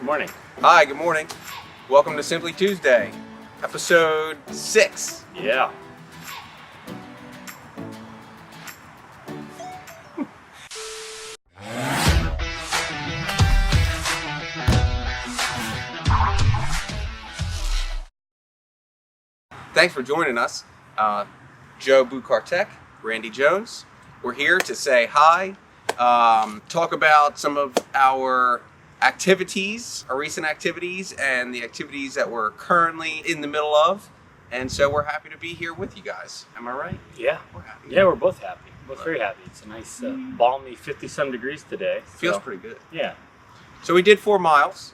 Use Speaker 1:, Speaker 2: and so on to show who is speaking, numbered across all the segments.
Speaker 1: Morning.
Speaker 2: Hi, good morning. Welcome to Simply Tuesday, episode 6.
Speaker 1: Yeah.
Speaker 2: Thanks for joining us. Joe Bukartek, Randy Jones. We're here to say hi, talk about some of our activities, our recent activities, and the activities that we're currently in the middle of. And so we're happy to be here with you guys. Am I right?
Speaker 1: Yeah.
Speaker 2: We're happy.
Speaker 1: Yeah, we're both happy. Both very happy. It's a nice balmy 50-some degrees today.
Speaker 2: Feels pretty good.
Speaker 1: Yeah.
Speaker 2: So we did 4 miles,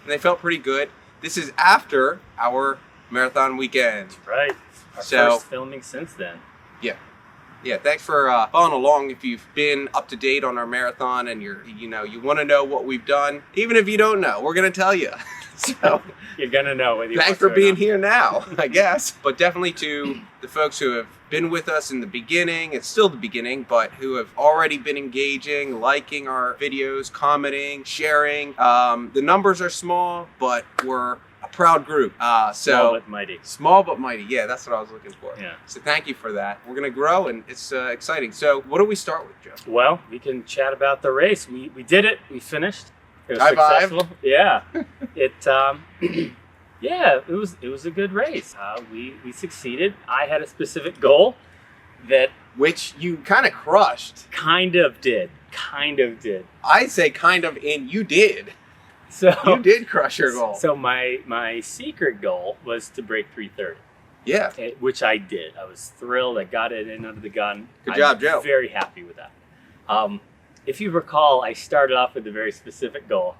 Speaker 2: and they felt pretty good. This is after our marathon weekend.
Speaker 1: Right. Our
Speaker 2: So-
Speaker 1: first filming since then.
Speaker 2: Yeah, thanks for following along. If you've been up to date on our marathon and you want to know what we've done, even if you don't know, we're going to tell you. So
Speaker 1: You're going to know whether you
Speaker 2: thanks for being here now, I guess. But definitely to the folks who have been with us in the beginning, it's still the beginning, but who have already been engaging, liking our videos, commenting, sharing. The numbers are small, but we're a proud group.
Speaker 1: Small but mighty.
Speaker 2: Small but mighty. Yeah, that's what I was looking for.
Speaker 1: Yeah.
Speaker 2: So thank you for that. We're going to grow, and it's exciting. So what do we start with, Joe?
Speaker 1: Well, we can chat about the race. We did it. We finished. It was
Speaker 2: High five.
Speaker 1: successful. Yeah. It was a good race. We succeeded. I had a specific goal that
Speaker 2: Which you kind of crushed.
Speaker 1: kind of did.
Speaker 2: I say kind of, and you did.
Speaker 1: So
Speaker 2: You did crush your goal.
Speaker 1: So my secret goal was to break 3:30,
Speaker 2: Yeah.
Speaker 1: which I did. I was thrilled. I got it in under the gun.
Speaker 2: Good job, Joe.
Speaker 1: Very happy with that. If you recall, I started off with a very specific goal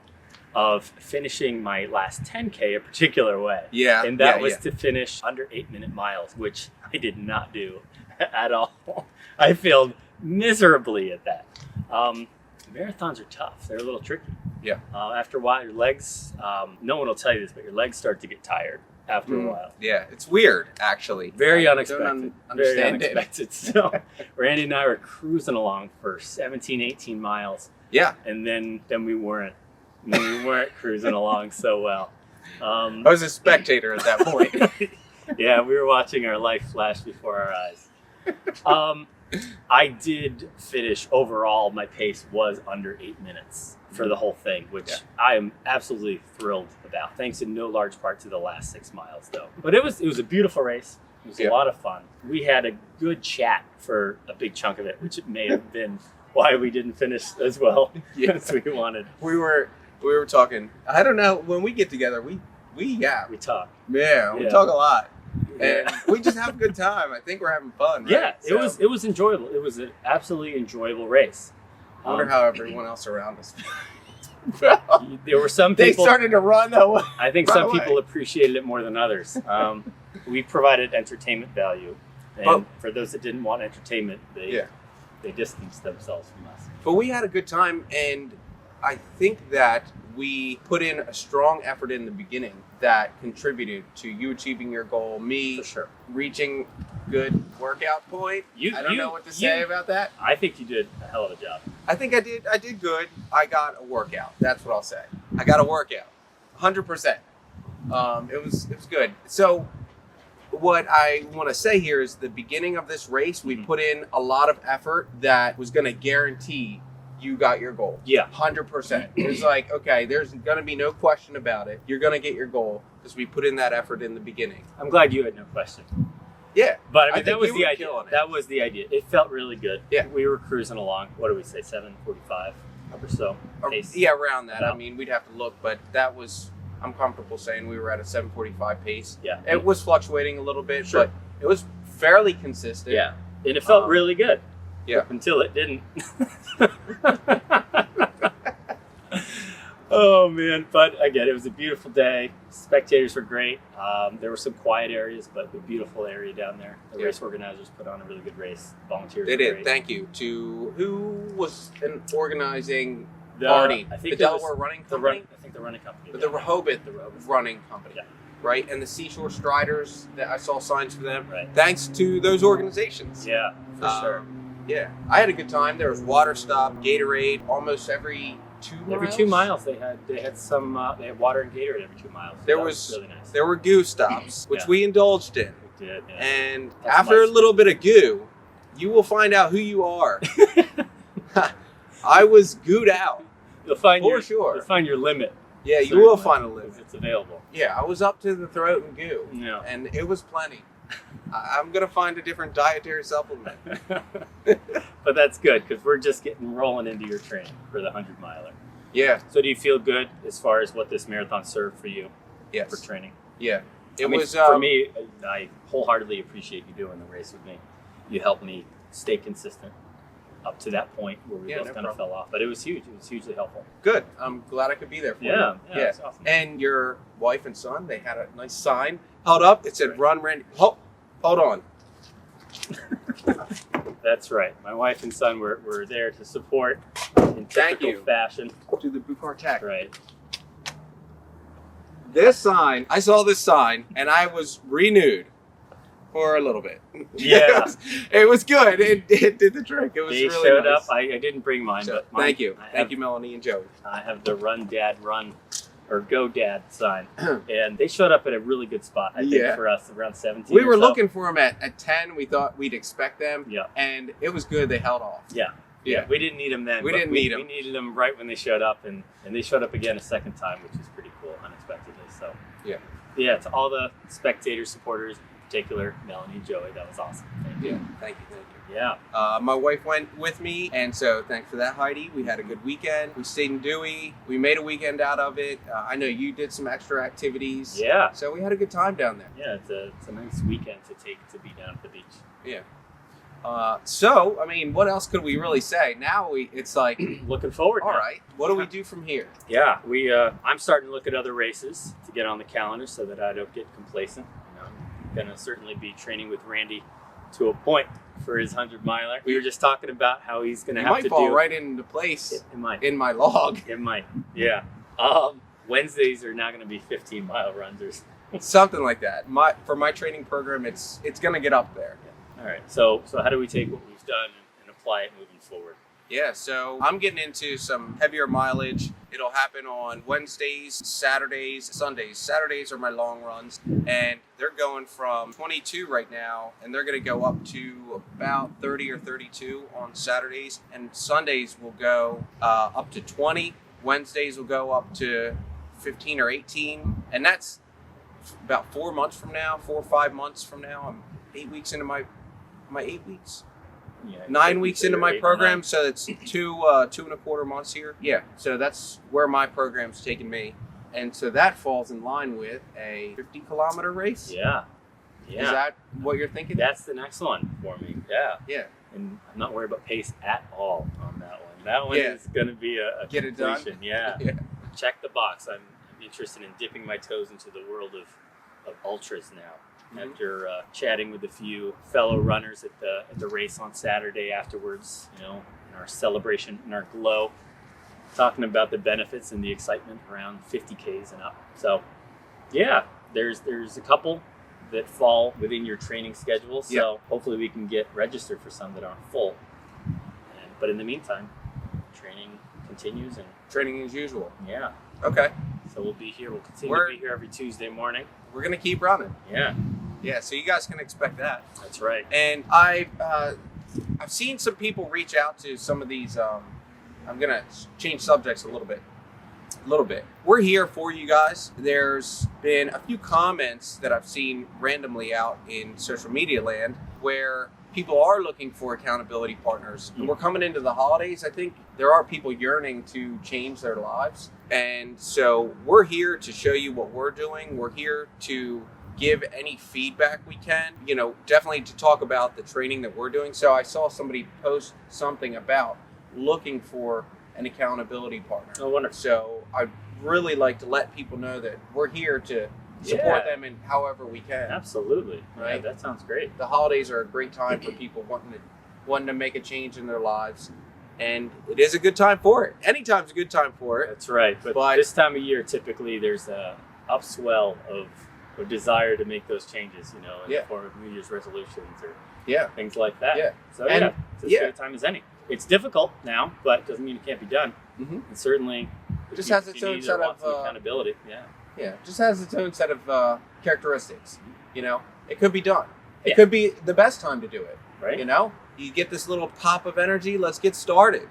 Speaker 1: of finishing my last 10K a particular way.
Speaker 2: Yeah.
Speaker 1: And that
Speaker 2: yeah,
Speaker 1: was
Speaker 2: yeah.
Speaker 1: to finish under 8-minute miles, which I did not do at all. I failed miserably at that. Marathons are tough. They're a little tricky.
Speaker 2: Yeah.
Speaker 1: After a while, your legs, no one will tell you this, but your legs start to get tired after a while.
Speaker 2: Yeah, it's weird, actually.
Speaker 1: Very
Speaker 2: I
Speaker 1: unexpected.
Speaker 2: don't understand
Speaker 1: Very
Speaker 2: it.
Speaker 1: unexpected. So Randy and I were cruising along for 17, 18 miles,
Speaker 2: Yeah.
Speaker 1: and then we weren't. We weren't cruising along so well.
Speaker 2: I was a spectator at that point.
Speaker 1: Yeah, we were watching our life flash before our eyes. I did finish overall. My pace was under 8 minutes for the whole thing, which I am absolutely thrilled about. Thanks in no large part to the last 6 miles, though. But it was a beautiful race. It was a lot of fun. We had a good chat for a big chunk of it, which it may have been why we didn't finish as well as we wanted.
Speaker 2: We were talking. I don't know. When we get together, we
Speaker 1: talk.
Speaker 2: Yeah, we
Speaker 1: Yeah.
Speaker 2: talk a lot. And
Speaker 1: Yeah.
Speaker 2: we just have a good time. I think we're having fun. Right?
Speaker 1: Yeah,
Speaker 2: So,
Speaker 1: it was enjoyable. It was an absolutely enjoyable race.
Speaker 2: I wonder how everyone else around us.
Speaker 1: There were some
Speaker 2: They
Speaker 1: people.
Speaker 2: started to run away.
Speaker 1: I think
Speaker 2: run
Speaker 1: some
Speaker 2: away.
Speaker 1: people appreciated it more than others. We provided entertainment value, and
Speaker 2: Oh.
Speaker 1: for those that didn't want entertainment, they distanced themselves from us.
Speaker 2: But we had a good time, and I think that we put in a strong effort in the beginning that contributed to you achieving your goal, me
Speaker 1: For sure.
Speaker 2: reaching good workout point. I don't know what to say about that.
Speaker 1: I think you did a hell of a job.
Speaker 2: I think I did good. I got a workout. That's what I'll say. I got a workout. 100%. It was good. So what I want to say here is the beginning of this race, we put in a lot of effort that was going to guarantee you got your goal.
Speaker 1: Yeah.
Speaker 2: 100%. It was like, okay, there's going to be no question about it. You're going to get your goal because we put in that effort in the beginning.
Speaker 1: I'm glad you had no question.
Speaker 2: Yeah.
Speaker 1: But I
Speaker 2: I
Speaker 1: mean,
Speaker 2: think
Speaker 1: that was
Speaker 2: you
Speaker 1: the
Speaker 2: were
Speaker 1: idea.
Speaker 2: killing it.
Speaker 1: That was the idea. It felt really good.
Speaker 2: Yeah.
Speaker 1: We were cruising along. What do we say? 7:45 or so. Pace.
Speaker 2: Yeah, around that. I
Speaker 1: About.
Speaker 2: mean, we'd have to look, but that was, I'm comfortable saying we were at a 7:45 pace.
Speaker 1: Yeah.
Speaker 2: It was fluctuating a little bit,
Speaker 1: Sure.
Speaker 2: but it was fairly consistent.
Speaker 1: Yeah. And it felt really good.
Speaker 2: Yeah.
Speaker 1: Until it didn't. Oh man! But again, it was a beautiful day. Spectators were great. There were some quiet areas, but a beautiful area down there. The race organizers put on a really good race. Volunteers.
Speaker 2: They
Speaker 1: were
Speaker 2: did.
Speaker 1: Great.
Speaker 2: Thank you to who was organizing
Speaker 1: The,
Speaker 2: party.
Speaker 1: I think
Speaker 2: The
Speaker 1: it was
Speaker 2: Delaware running
Speaker 1: the
Speaker 2: company.
Speaker 1: I think the running company.
Speaker 2: The Rehoboth
Speaker 1: Rehoboth.
Speaker 2: running company.
Speaker 1: Yeah.
Speaker 2: Right, and the Seashore Striders. That I saw signs for them.
Speaker 1: Right.
Speaker 2: Thanks to those organizations.
Speaker 1: Yeah, for sure.
Speaker 2: Yeah, I had a good time. There was water stop, Gatorade, almost every 2 miles.
Speaker 1: Every 2 miles they had some they had water and Gatorade every 2 miles. So
Speaker 2: There
Speaker 1: that
Speaker 2: was
Speaker 1: really nice.
Speaker 2: There were goo stops, which
Speaker 1: Yeah.
Speaker 2: we indulged in.
Speaker 1: We did, yeah.
Speaker 2: And
Speaker 1: That's
Speaker 2: after a
Speaker 1: nice.
Speaker 2: little bit of goo, you will find out who you are. I was gooed out.
Speaker 1: You'll find
Speaker 2: For sure.
Speaker 1: You'll find your limit.
Speaker 2: Yeah, you
Speaker 1: Certainly,
Speaker 2: will find a limit.
Speaker 1: because it's available.
Speaker 2: Yeah, I was up to the throat in goo.
Speaker 1: Yeah.
Speaker 2: And it was plenty. I'm going to find a different dietary supplement.
Speaker 1: But that's good because we're just getting rolling into your training for the 100-miler.
Speaker 2: Yeah.
Speaker 1: So do you feel good as far as what this marathon served for you
Speaker 2: Yes.
Speaker 1: for training?
Speaker 2: Yeah. It
Speaker 1: I mean,
Speaker 2: was
Speaker 1: for me. I wholeheartedly appreciate you doing the race with me. You helped me stay consistent up to that point where we both kind of fell off. But it was huge. It was hugely helpful.
Speaker 2: good. I'm glad I could be there for you.
Speaker 1: Yeah, it's awesome.
Speaker 2: And your wife and son, they had a nice sign held up. It said,
Speaker 1: Right.
Speaker 2: "Run, Randy." Hold on.
Speaker 1: That's right. My wife and son were there to support in
Speaker 2: Thank
Speaker 1: typical
Speaker 2: you.
Speaker 1: fashion.
Speaker 2: To the Bucar Tech.
Speaker 1: Right.
Speaker 2: This sign, I saw this sign, and I was renewed for a little bit.
Speaker 1: Yeah.
Speaker 2: it was good. It did the trick. It was
Speaker 1: They
Speaker 2: really
Speaker 1: showed
Speaker 2: nice.
Speaker 1: up. I didn't bring mine,
Speaker 2: So,
Speaker 1: but mine,
Speaker 2: thank you.
Speaker 1: I
Speaker 2: Thank
Speaker 1: have-
Speaker 2: you, Melanie and Joey.
Speaker 1: I have the Run Dad Run or Go Dad sign, and they showed up at a really good spot. I think
Speaker 2: Yeah.
Speaker 1: for us around 17.
Speaker 2: We
Speaker 1: or
Speaker 2: were
Speaker 1: so.
Speaker 2: looking for them at 10. We thought we'd expect them.
Speaker 1: Yeah.
Speaker 2: And it was good. They held off.
Speaker 1: Yeah.
Speaker 2: Yeah.
Speaker 1: We didn't need them then.
Speaker 2: We
Speaker 1: but
Speaker 2: didn't need 'em.
Speaker 1: We needed them right when they showed up, and they showed up again a second time, which was pretty cool, unexpectedly. So
Speaker 2: Yeah.
Speaker 1: yeah, to all the spectators, supporters, in particular Melanie and Joey, that was awesome. Thank you.
Speaker 2: Yeah. Thank you.
Speaker 1: Yeah.
Speaker 2: My wife went with me, and so thanks for that, Heidi. We had a good weekend. We stayed in Dewey. We made a weekend out of it. I know you did some extra activities.
Speaker 1: Yeah.
Speaker 2: So we had a good time down there.
Speaker 1: Yeah, it's a nice weekend to be down at the beach.
Speaker 2: Yeah. So, I mean, what else could we really say? Now it's like,
Speaker 1: Looking forward.
Speaker 2: all
Speaker 1: now.
Speaker 2: right, what do we do from here?
Speaker 1: Yeah, I'm starting to look at other races to get on the calendar so that I don't get complacent. You know, I'm gonna certainly be training with Randy to a point for his 100-miler. We were just talking about how he's gonna
Speaker 2: You
Speaker 1: have
Speaker 2: might
Speaker 1: to
Speaker 2: fall
Speaker 1: do.
Speaker 2: right into place
Speaker 1: It might.
Speaker 2: in my log.
Speaker 1: It might. Yeah. Wednesdays are not gonna be 15-mile runs or.
Speaker 2: Something like that. For my training program, it's gonna get up there.
Speaker 1: All right. So how do we take what we've done and apply it moving forward?
Speaker 2: Yeah, so I'm getting into some heavier mileage. It'll happen on Wednesdays, Saturdays, Sundays. Saturdays are my long runs, and they're going from 22 right now, and they're going to go up to about 30 or 32 on Saturdays, and Sundays will go up to 20. Wednesdays will go up to 15 or 18, and that's about 4 months from now, 4 or 5 months from now. I'm 8 weeks into my 8 weeks.
Speaker 1: Yeah.
Speaker 2: 9 weeks into my
Speaker 1: 8 or
Speaker 2: program,
Speaker 1: 9.
Speaker 2: so it's 2.25 months here. Yeah, so that's where my program's taken me, and so that falls in line with a 50-kilometer race.
Speaker 1: Yeah. Yeah.
Speaker 2: Is that what you're thinking?
Speaker 1: That's the next one for me. Yeah.
Speaker 2: Yeah.
Speaker 1: And I'm not worried about pace at all on that one. That one
Speaker 2: Yeah.
Speaker 1: is going to be a
Speaker 2: Get it done.
Speaker 1: completion. Yeah.
Speaker 2: Yeah.
Speaker 1: Check the box. I'm interested in dipping my toes into the world of ultras now.
Speaker 2: Mhm.
Speaker 1: After chatting with a few fellow runners at the race on Saturday afterwards, you know, in our celebration, in our glow, talking about the benefits and the excitement around 50Ks and up. So, yeah, there's a couple that fall within your training schedule. So
Speaker 2: Yeah.
Speaker 1: hopefully we can get registered for some that aren't full. But in the meantime, training continues, and
Speaker 2: Training as usual.
Speaker 1: yeah,
Speaker 2: Okay.
Speaker 1: so we'll be here. We'll continue
Speaker 2: We're-
Speaker 1: to be here every Tuesday morning.
Speaker 2: We're going to keep running.
Speaker 1: Yeah,
Speaker 2: Yeah, so you guys can expect that.
Speaker 1: that's right.
Speaker 2: And I've seen some people reach out to some of these. I'm gonna change subjects a little bit. We're here for you guys. There's been a few comments that I've seen randomly out in social media land where people are looking for accountability partners. And we're coming into the holidays. I think there are people yearning to change their lives. And so we're here to show you what we're doing. We're here to give any feedback we can, you know, definitely to talk about the training that we're doing. So I saw somebody post something about looking for an accountability partner.
Speaker 1: Oh, wonderful.
Speaker 2: So I'd really like to let people know that we're here to support
Speaker 1: Yeah.
Speaker 2: them in however we can.
Speaker 1: Absolutely. Yeah,
Speaker 2: Right.
Speaker 1: that sounds great.
Speaker 2: The holidays are a great time for people wanting to make a change in their lives. And it is a good time for it. Anytime's a good time for it.
Speaker 1: That's right. But
Speaker 2: But-
Speaker 1: this time of year, typically there's a upswell of desire to make those changes, you know, in
Speaker 2: Yeah.
Speaker 1: the form of New Year's resolutions or
Speaker 2: Yeah.
Speaker 1: things like that.
Speaker 2: Yeah.
Speaker 1: So
Speaker 2: And-
Speaker 1: yeah, it's as
Speaker 2: yeah.
Speaker 1: good a time as any. It's difficult now, but it doesn't mean it can't be done.
Speaker 2: Mm-hmm.
Speaker 1: And certainly,
Speaker 2: It just has its own set of
Speaker 1: accountability. Yeah.
Speaker 2: Yeah, it just has its own set of characteristics. You know, it could be done. It
Speaker 1: Yeah.
Speaker 2: could be the best time to do it.
Speaker 1: Right.
Speaker 2: You know, you get this little pop of energy. Let's get started.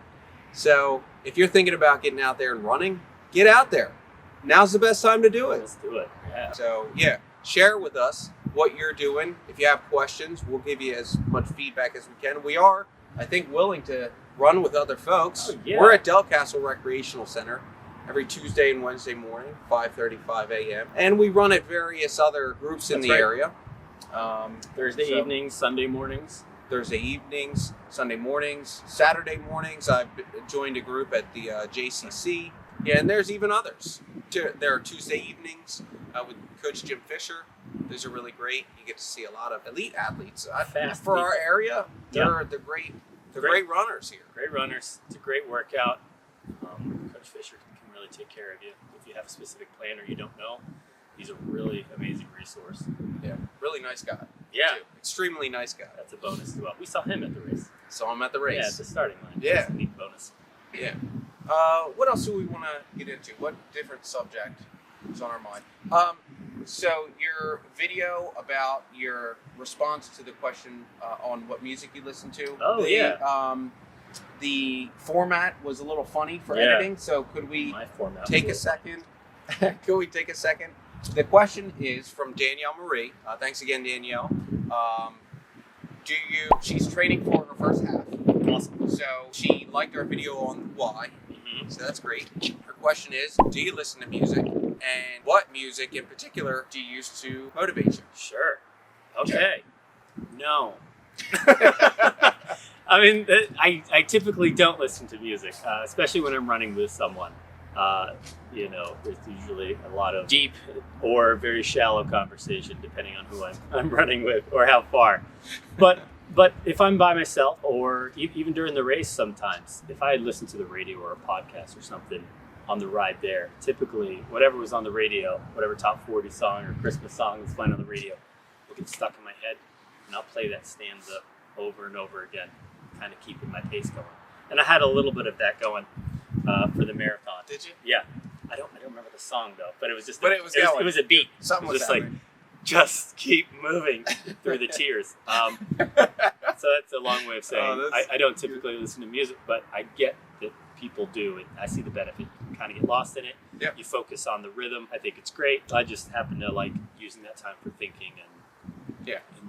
Speaker 2: So if you're thinking about getting out there and running, get out there. Now's the best time to do it.
Speaker 1: Let's do it. Yeah.
Speaker 2: So yeah, share with us what you're doing. If you have questions, we'll give you as much feedback as we can. We are, I think, willing to run with other folks.
Speaker 1: Oh, yeah.
Speaker 2: We're at Del Castle Recreational Center every Tuesday and Wednesday morning, 5:35 a.m. And we run at various other groups in
Speaker 1: That's
Speaker 2: the
Speaker 1: right.
Speaker 2: area.
Speaker 1: Thursday
Speaker 2: so-
Speaker 1: evenings, Sunday mornings.
Speaker 2: Thursday evenings, Sunday mornings, Saturday mornings. I've joined a group at the JCC. Yeah, and there's even others. There are Tuesday evenings with Coach Jim Fisher. Those are really great. You get to see a lot of elite athletes.
Speaker 1: Fast
Speaker 2: For our
Speaker 1: people.
Speaker 2: area,
Speaker 1: Yeah.
Speaker 2: they're great. They're
Speaker 1: Great.
Speaker 2: great runners here.
Speaker 1: Great runners. It's a great workout. Coach Fisher can really take care of you. If you have a specific plan or you don't know, he's a really amazing resource.
Speaker 2: Yeah, really nice guy.
Speaker 1: Yeah.
Speaker 2: Too. Extremely nice guy.
Speaker 1: That's a bonus as well. We saw him at the race.
Speaker 2: Saw him at the
Speaker 1: Yeah, at
Speaker 2: race.
Speaker 1: the starting line.
Speaker 2: Yeah.
Speaker 1: That's a neat bonus.
Speaker 2: Yeah. What else do we want to get into? What different subject is on our mind? So your video about your response to the question on what music you listen to.
Speaker 1: Oh, yeah.
Speaker 2: The format was a little funny for
Speaker 1: Yeah.
Speaker 2: editing, so could we
Speaker 1: My format.
Speaker 2: take a second? Could we take a second? The question is from Danielle Marie. Thanks again, Danielle. She's training for her first half.
Speaker 1: Awesome.
Speaker 2: So she liked our video on why.
Speaker 1: Mm-hmm.
Speaker 2: So that's great. Her question is, do you listen to music? And what music in particular do you use to motivate you?
Speaker 1: Sure. Okay. No. I mean, I typically don't listen to music, especially when I'm running with someone. There's usually a lot of deep or very shallow conversation, depending on who I'm running with or how far. But if I'm by myself, or even during the race, sometimes if I listen to the radio or a podcast or something on the ride there, typically whatever was on the radio, whatever top 40 song or Christmas song that's playing on the radio, will get stuck in my head, and I'll play that stanza over and over again, kind of keeping my pace going. And I had a little bit of that going for the marathon.
Speaker 2: Did you?
Speaker 1: Yeah. I don't remember the song though, but it was just
Speaker 2: But it was going.
Speaker 1: it was a beat.
Speaker 2: Something
Speaker 1: It
Speaker 2: was
Speaker 1: was just
Speaker 2: happening.
Speaker 1: just keep moving through the tears. So that's a long way of saying I don't typically listen to music, but I get that people do, and I see the benefit. You can kind of get lost in it.
Speaker 2: Yep.
Speaker 1: You focus on the rhythm. I think it's great. I just happen to like using that time for thinking and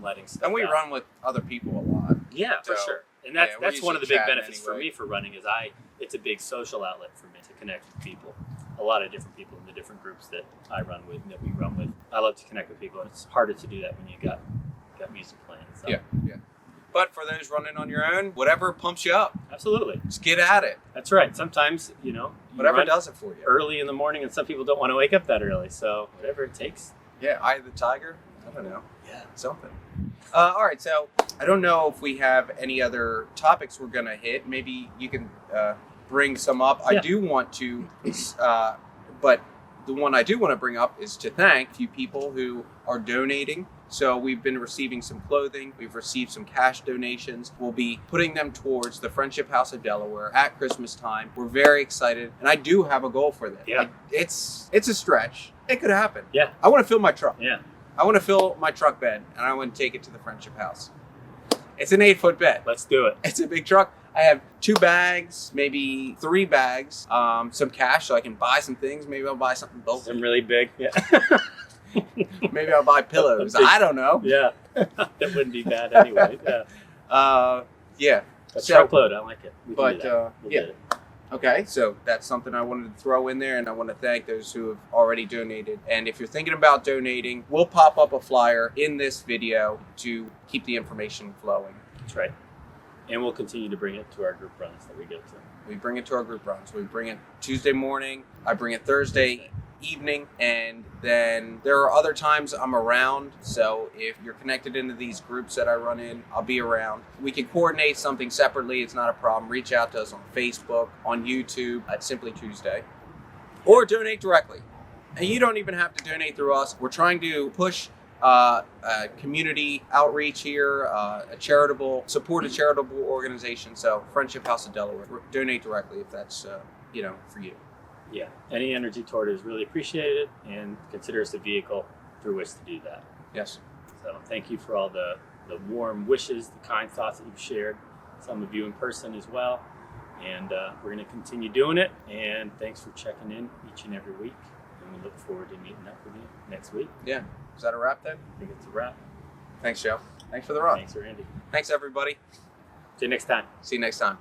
Speaker 1: letting stuff
Speaker 2: And we
Speaker 1: out.
Speaker 2: run with other people a lot.
Speaker 1: Yeah, for
Speaker 2: So,
Speaker 1: sure. And that's
Speaker 2: we're
Speaker 1: one of the
Speaker 2: usually
Speaker 1: big
Speaker 2: chatting
Speaker 1: benefits for
Speaker 2: anyway.
Speaker 1: me for running is it's a big social outlet for me to connect with people. A lot of different people in the different groups that I run with and that we run with. I love to connect with people, and it's harder to do that when you got music playing. So.
Speaker 2: Yeah. But for those running on your own, whatever pumps you up,
Speaker 1: Absolutely.
Speaker 2: just get at it.
Speaker 1: That's right. Sometimes, you
Speaker 2: Whatever
Speaker 1: run
Speaker 2: does it for you.
Speaker 1: early in the morning, and some people don't want to wake up that early. So whatever it takes.
Speaker 2: Yeah, Eye of the Tiger. I don't know.
Speaker 1: Yeah.
Speaker 2: Something. All right, so I don't know if we have any other topics we're going to hit. Maybe you can bring some up.
Speaker 1: Yeah.
Speaker 2: I do want to, but the one I do want to bring up is to thank a few people who are donating. So we've been receiving some clothing. We've received some cash donations. We'll be putting them towards the Friendship House of Delaware at Christmas time. We're very excited, and I do have a goal for that.
Speaker 1: Yeah.
Speaker 2: It's a stretch. It could happen.
Speaker 1: Yeah.
Speaker 2: I want to fill my truck.
Speaker 1: Yeah.
Speaker 2: I want to fill my truck bed, and I want to take it to the Friendship House. It's an 8-foot bed.
Speaker 1: Let's do it.
Speaker 2: It's a big truck. I have 2 bags, maybe 3 bags, some cash so I can buy some things. Maybe I'll buy something bulky.
Speaker 1: Some really big. Yeah.
Speaker 2: Maybe I'll buy pillows.
Speaker 1: Big-
Speaker 2: I don't know.
Speaker 1: Yeah. That wouldn't be bad anyway. Yeah.
Speaker 2: Yeah.
Speaker 1: A
Speaker 2: So-
Speaker 1: truckload. I like it. We can
Speaker 2: But
Speaker 1: do that. We'll
Speaker 2: yeah.
Speaker 1: do it.
Speaker 2: Okay, so that's something I wanted to throw in there, and I want to thank those who have already donated. And if you're thinking about donating, we'll pop up a flyer in this video to keep the information flowing.
Speaker 1: That's right. And we'll continue to bring it to our group runs that we go to.
Speaker 2: We bring it to our group runs. We bring it Tuesday morning. I bring it Thursday evening, and then there are other times I'm around. So if you're connected into these groups that I run in, I'll be around. We can coordinate something separately. It's not a problem. Reach out to us on Facebook, on YouTube at Simply Tuesday, or donate directly. And you don't even have to donate through us. We're trying to push community outreach here, support a charitable organization. So Friendship House of Delaware, donate directly if that's for you.
Speaker 1: Yeah, any energy toward it is really appreciated, and consider us a vehicle through which to do that.
Speaker 2: Yes.
Speaker 1: So thank you for all the warm wishes, the kind thoughts that you've shared, some of you in person as well. And we're going to continue doing it. And thanks for checking in each and every week. And we look forward to meeting up with you next week.
Speaker 2: Yeah. Is that a wrap then?
Speaker 1: I think it's a wrap.
Speaker 2: Thanks, Joe. Thanks for the run.
Speaker 1: Thanks, Randy.
Speaker 2: Thanks, everybody.
Speaker 1: See you next time.
Speaker 2: See you next time.